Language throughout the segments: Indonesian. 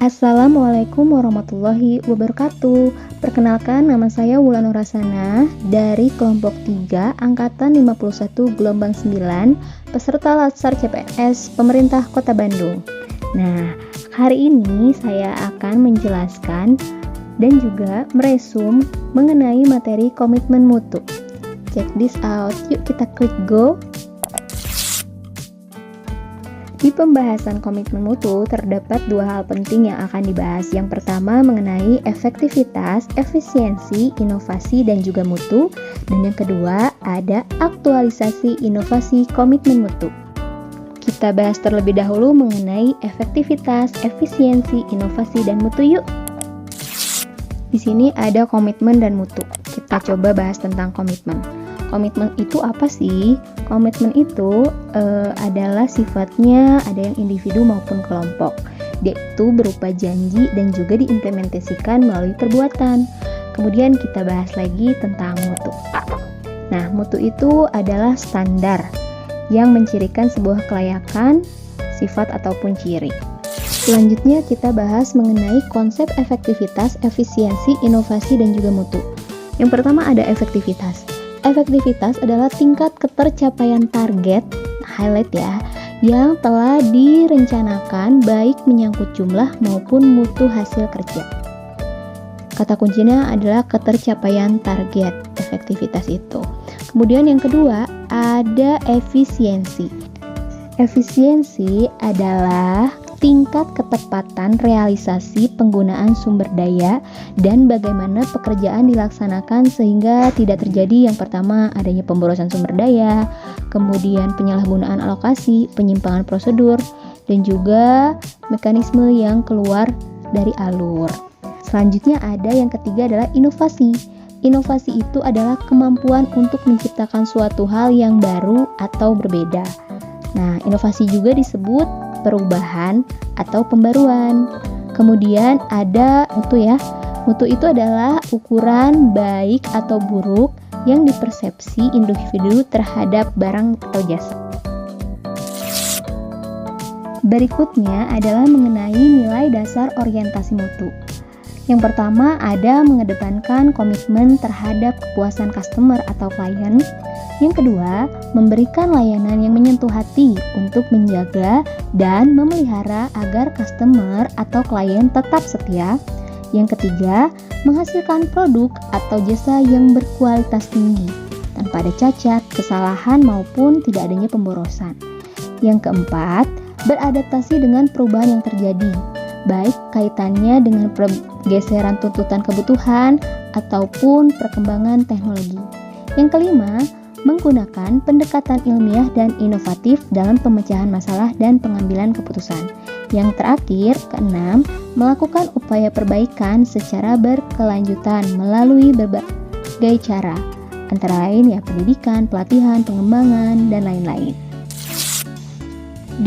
Assalamualaikum warahmatullahi wabarakatuh. Perkenalkan, nama saya Wulan Nurasana dari kelompok 3 angkatan 51 gelombang 9 peserta Latsar CPNS Pemerintah Kota Bandung. Nah, hari ini saya akan menjelaskan dan juga meresum mengenai materi komitmen mutu. Check this out. Yuk kita klik go. Di pembahasan komitmen mutu terdapat dua hal penting yang akan dibahas. Yang pertama mengenai efektivitas, efisiensi, inovasi, dan juga mutu. Dan yang kedua ada aktualisasi inovasi komitmen mutu. Kita bahas terlebih dahulu mengenai efektivitas, efisiensi, inovasi, dan mutu yuk. Di sini ada komitmen dan mutu. Kita coba bahas tentang komitmen. Komitmen itu apa sih? Komitmen itu adalah sifatnya ada yang individu maupun kelompok. Dia itu berupa janji dan juga diimplementasikan melalui perbuatan. Kemudian kita bahas lagi tentang mutu. Nah, mutu itu adalah standar yang mencirikan sebuah kelayakan, sifat ataupun ciri. Selanjutnya kita bahas mengenai konsep efektivitas, efisiensi, inovasi, dan juga mutu. Yang pertama ada efektivitas. Efektivitas adalah tingkat ketercapaian target, highlight ya, yang telah direncanakan baik menyangkut jumlah maupun mutu hasil kerja. Kata kuncinya adalah ketercapaian target, efektivitas itu. Kemudian yang kedua ada efisiensi. Efisiensi adalah tingkat ketepatan realisasi penggunaan sumber daya dan bagaimana pekerjaan dilaksanakan sehingga tidak terjadi yang pertama adanya pemborosan sumber daya, kemudian penyalahgunaan alokasi, penyimpangan prosedur, dan juga mekanisme yang keluar dari alur. Selanjutnya ada yang ketiga adalah inovasi. Inovasi itu adalah kemampuan untuk menciptakan suatu hal yang baru atau berbeda. Nah, inovasi juga disebut perubahan atau pembaruan. Kemudian ada mutu ya. Mutu itu adalah ukuran baik atau buruk yang dipersepsi individu terhadap barang atau jasa. Berikutnya adalah mengenai nilai dasar orientasi mutu. Yang pertama ada mengedepankan komitmen terhadap kepuasan customer atau klien. Yang kedua, memberikan layanan yang menyentuh hati untuk menjaga dan memelihara agar customer atau klien tetap setia. Yang ketiga, menghasilkan produk atau jasa yang berkualitas tinggi, tanpa ada cacat, kesalahan, maupun tidak adanya pemborosan. Yang keempat, beradaptasi dengan perubahan yang terjadi, baik kaitannya dengan pergeseran tuntutan kebutuhan ataupun perkembangan teknologi. Yang kelima, menggunakan pendekatan ilmiah dan inovatif dalam pemecahan masalah dan pengambilan keputusan. Yang terakhir, keenam, melakukan upaya perbaikan secara berkelanjutan melalui berbagai cara, antara lain ya pendidikan, pelatihan, pengembangan, dan lain-lain.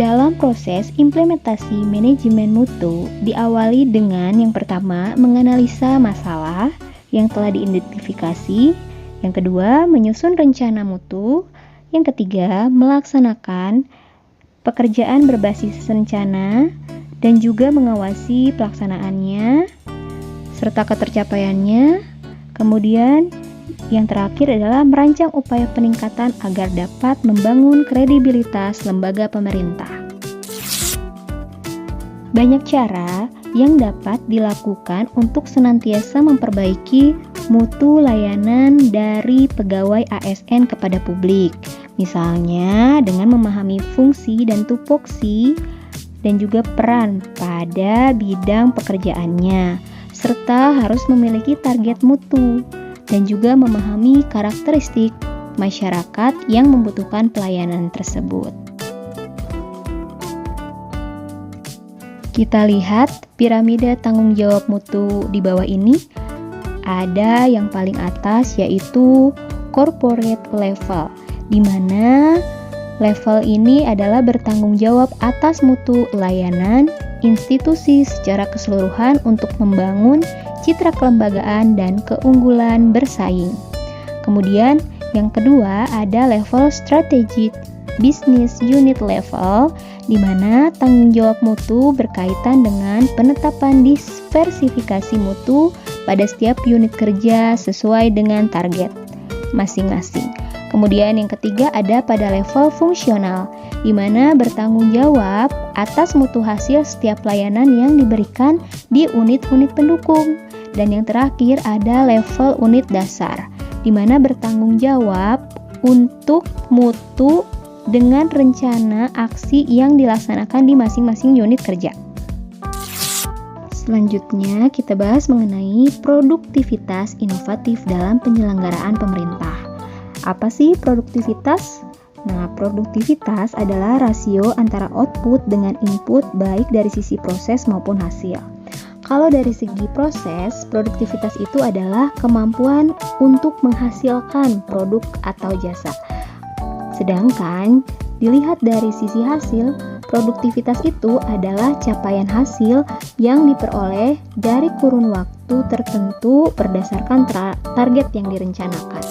Dalam proses implementasi manajemen mutu diawali dengan yang pertama menganalisa masalah yang telah diidentifikasi. Yang kedua, menyusun rencana mutu. Yang ketiga, melaksanakan pekerjaan berbasis rencana dan juga mengawasi pelaksanaannya serta ketercapaiannya. Kemudian, yang terakhir adalah merancang upaya peningkatan agar dapat membangun kredibilitas lembaga pemerintah. Banyak cara yang dapat dilakukan untuk senantiasa memperbaiki mutu layanan dari pegawai ASN kepada publik. Misalnya dengan memahami fungsi dan tupoksi dan juga peran pada bidang pekerjaannya, serta harus memiliki target mutu dan juga memahami karakteristik masyarakat yang membutuhkan pelayanan tersebut. Kita lihat piramida tanggung jawab mutu di bawah ini. Ada yang paling atas yaitu corporate level, di mana level ini adalah bertanggung jawab atas mutu layanan institusi secara keseluruhan untuk membangun citra kelembagaan dan keunggulan bersaing. Kemudian yang kedua ada level strategic business unit level, di mana tanggung jawab mutu berkaitan dengan penetapan diversifikasi mutu pada setiap unit kerja sesuai dengan target masing-masing. Kemudian yang ketiga ada pada level fungsional, di mana bertanggung jawab atas mutu hasil setiap layanan yang diberikan di unit-unit pendukung. Dan yang terakhir ada level unit dasar, di mana bertanggung jawab untuk mutu dengan rencana aksi yang dilaksanakan di masing-masing unit kerja. Selanjutnya kita bahas mengenai produktivitas inovatif dalam penyelenggaraan pemerintah. Apa sih produktivitas? Nah, produktivitas adalah rasio antara output dengan input baik dari sisi proses maupun hasil. Kalau dari segi proses, produktivitas itu adalah kemampuan untuk menghasilkan produk atau jasa. Sedangkan dilihat dari sisi hasil, produktivitas itu adalah capaian hasil yang diperoleh dari kurun waktu tertentu berdasarkan target yang direncanakan.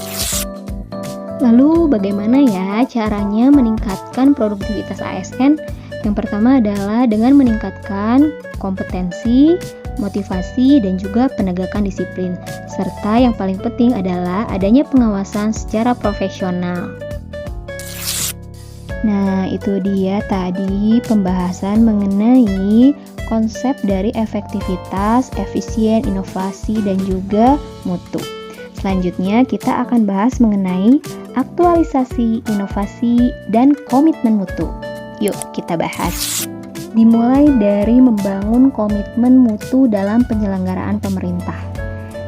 Lalu bagaimana ya caranya meningkatkan produktivitas ASN? Yang pertama adalah dengan meningkatkan kompetensi, motivasi, dan juga penegakan disiplin. Serta yang paling penting adalah adanya pengawasan secara profesional. Nah, itu dia tadi pembahasan mengenai konsep dari efektivitas, efisien, inovasi, dan juga mutu. Selanjutnya kita akan bahas mengenai aktualisasi, inovasi, dan komitmen mutu. Yuk kita bahas. Dimulai dari membangun komitmen mutu dalam penyelenggaraan pemerintah.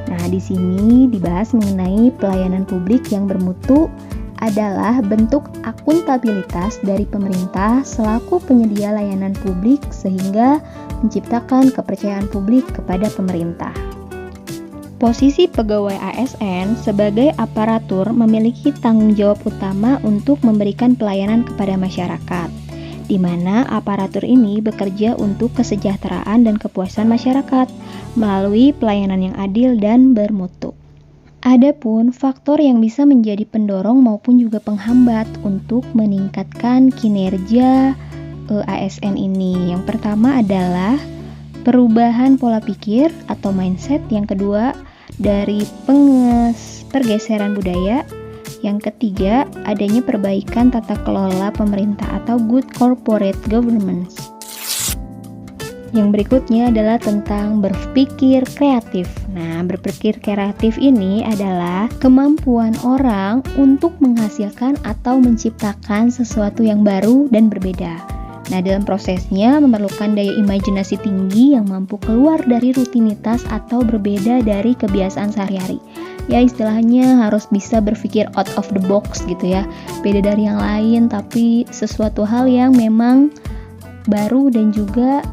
Nah, di sini dibahas mengenai pelayanan publik yang bermutu adalah bentuk akuntabilitas dari pemerintah selaku penyedia layanan publik sehingga menciptakan kepercayaan publik kepada pemerintah. Posisi pegawai ASN sebagai aparatur memiliki tanggung jawab utama untuk memberikan pelayanan kepada masyarakat, di mana aparatur ini bekerja untuk kesejahteraan dan kepuasan masyarakat melalui pelayanan yang adil dan bermutu. Adapun faktor yang bisa menjadi pendorong maupun juga penghambat untuk meningkatkan kinerja ASN ini. Yang pertama adalah perubahan pola pikir atau mindset, yang kedua dari pergeseran budaya, yang ketiga adanya perbaikan tata kelola pemerintah atau good corporate governance. Yang berikutnya adalah tentang berpikir kreatif. Nah, berpikir kreatif ini adalah kemampuan orang untuk menghasilkan atau menciptakan sesuatu yang baru dan berbeda. Nah, dalam prosesnya memerlukan daya imajinasi tinggi yang mampu keluar dari rutinitas atau berbeda dari kebiasaan sehari-hari. Ya, istilahnya harus bisa berpikir out of the box gitu ya. Beda dari yang lain, tapi sesuatu hal yang memang baru dan juga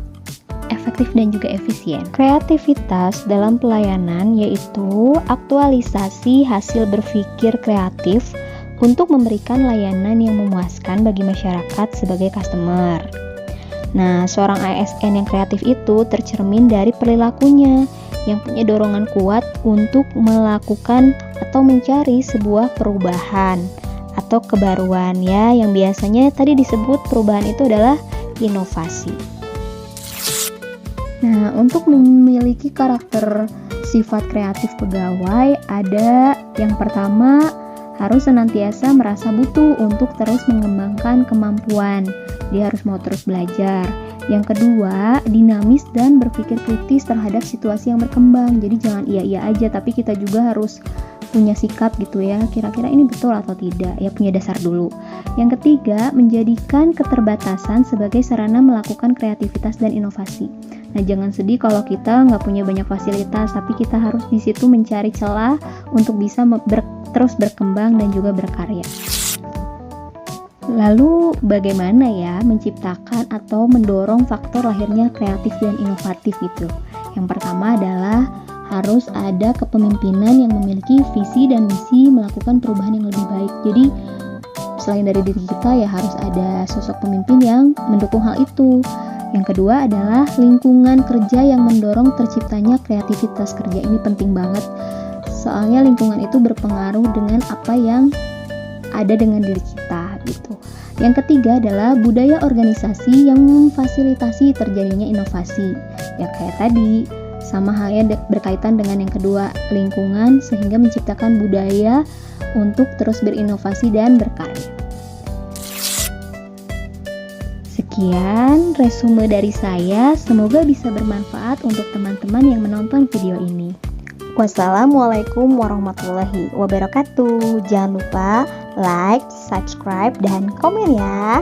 efektif dan juga efisien. Kreativitas dalam pelayanan yaitu aktualisasi hasil berpikir kreatif untuk memberikan layanan yang memuaskan bagi masyarakat sebagai customer. Nah, seorang ASN yang kreatif itu tercermin dari perilakunya yang punya dorongan kuat untuk melakukan atau mencari sebuah perubahan atau kebaruan ya, yang biasanya tadi disebut perubahan itu adalah inovasi. Nah, untuk memiliki karakter sifat kreatif pegawai ada yang pertama harus senantiasa merasa butuh untuk terus mengembangkan kemampuan. Dia harus mau terus belajar. Yang kedua, dinamis dan berpikir kritis terhadap situasi yang berkembang. Jadi jangan iya-iya aja, tapi kita juga harus punya sikap gitu ya. Kira-kira ini betul atau tidak? Ya, punya dasar dulu. Yang ketiga, menjadikan keterbatasan sebagai sarana melakukan kreativitas dan inovasi. Nah, jangan sedih kalau kita nggak punya banyak fasilitas, tapi kita harus di situ mencari celah untuk bisa terus berkembang dan juga berkarya. Lalu bagaimana ya menciptakan atau mendorong faktor lahirnya kreatif dan inovatif itu? Yang pertama adalah harus ada kepemimpinan yang memiliki visi dan misi melakukan perubahan yang lebih baik. Jadi selain dari diri kita ya harus ada sosok pemimpin yang mendukung hal itu. Yang kedua adalah lingkungan kerja yang mendorong terciptanya kreativitas kerja. Ini penting banget. Soalnya lingkungan itu berpengaruh dengan apa yang ada dengan diri kita. gitu. Yang ketiga adalah budaya organisasi yang memfasilitasi terjadinya inovasi. Ya kayak tadi, sama halnya berkaitan dengan yang kedua, lingkungan, sehingga menciptakan budaya untuk terus berinovasi dan berkarya. Sekian resume dari saya, semoga bisa bermanfaat untuk teman-teman yang menonton video ini. Wassalamualaikum warahmatullahi wabarakatuh. Jangan lupa like, subscribe, dan komen ya.